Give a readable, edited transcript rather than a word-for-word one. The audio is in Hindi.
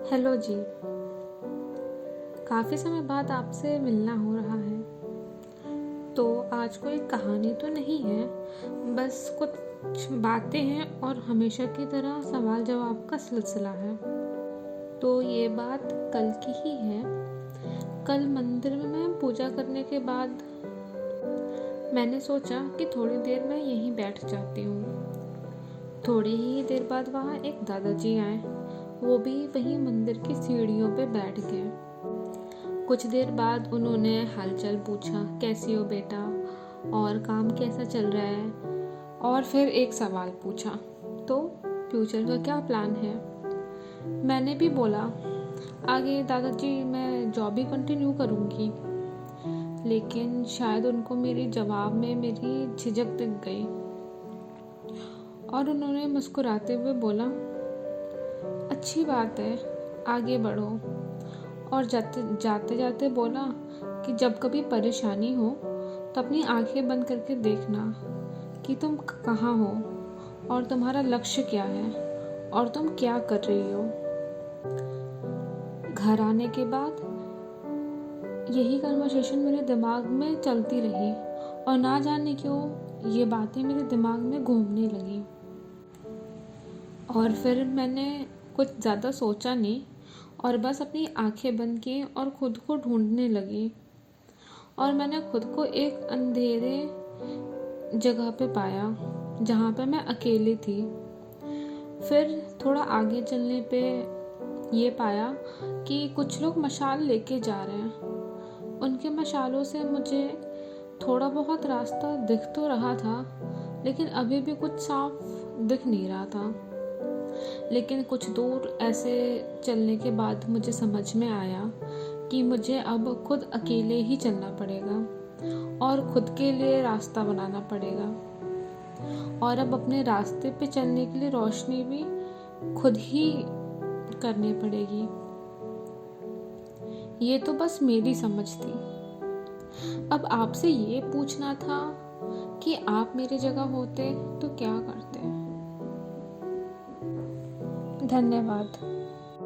हेलो जी। काफ़ी समय बाद आपसे मिलना हो रहा है। तो आज कोई कहानी तो नहीं है, बस कुछ बातें हैं और हमेशा की तरह सवाल जवाब का सिलसिला है। तो ये बात कल की ही है। कल मंदिर में मैं पूजा करने के बाद मैंने सोचा कि थोड़ी देर मैं यहीं बैठ जाती हूँ। थोड़ी ही देर बाद वहाँ एक दादाजी आए। वो भी वहीं मंदिर की सीढ़ियों पे बैठ गए। कुछ देर बाद उन्होंने हालचाल पूछा, कैसी हो बेटा, और काम कैसा चल रहा है। और फिर एक सवाल पूछा, तो फ्यूचर का क्या प्लान है। मैंने भी बोला, आगे दादाजी मैं जॉब ही कंटिन्यू करूँगी। लेकिन शायद उनको मेरे जवाब में मेरी झिझक दिख गई और उन्होंने मुस्कुराते हुए बोला, अच्छी बात है, आगे बढ़ो। और जाते जाते बोला कि जब कभी परेशानी हो तो अपनी आंखें बंद करके देखना कि तुम कहाँ हो और तुम्हारा लक्ष्य क्या है और तुम क्या कर रही हो। घर आने के बाद यही कन्वर्सेशन मेरे दिमाग में चलती रही और ना जाने क्यों ये बातें मेरे दिमाग में घूमने लगी। और फिर मैंने कुछ ज़्यादा सोचा नहीं और बस अपनी आंखें बंद की और खुद को ढूंढने लगी। और मैंने खुद को एक अंधेरे जगह पे पाया जहाँ पे मैं अकेली थी। फिर थोड़ा आगे चलने पे ये पाया कि कुछ लोग मशाल लेके जा रहे हैं। उनके मशालों से मुझे थोड़ा बहुत रास्ता दिख तो रहा था, लेकिन अभी भी कुछ साफ दिख नहीं रहा था। लेकिन कुछ दूर ऐसे चलने के बाद मुझे समझ में आया कि मुझे अब खुद अकेले ही चलना पड़ेगा और खुद के लिए रास्ता बनाना पड़ेगा। और अब अपने रास्ते पे चलने के लिए रोशनी भी खुद ही करनी पड़ेगी। ये तो बस मेरी समझ थी। अब आपसे ये पूछना था कि आप मेरी जगह होते तो क्या करते। धन्यवाद।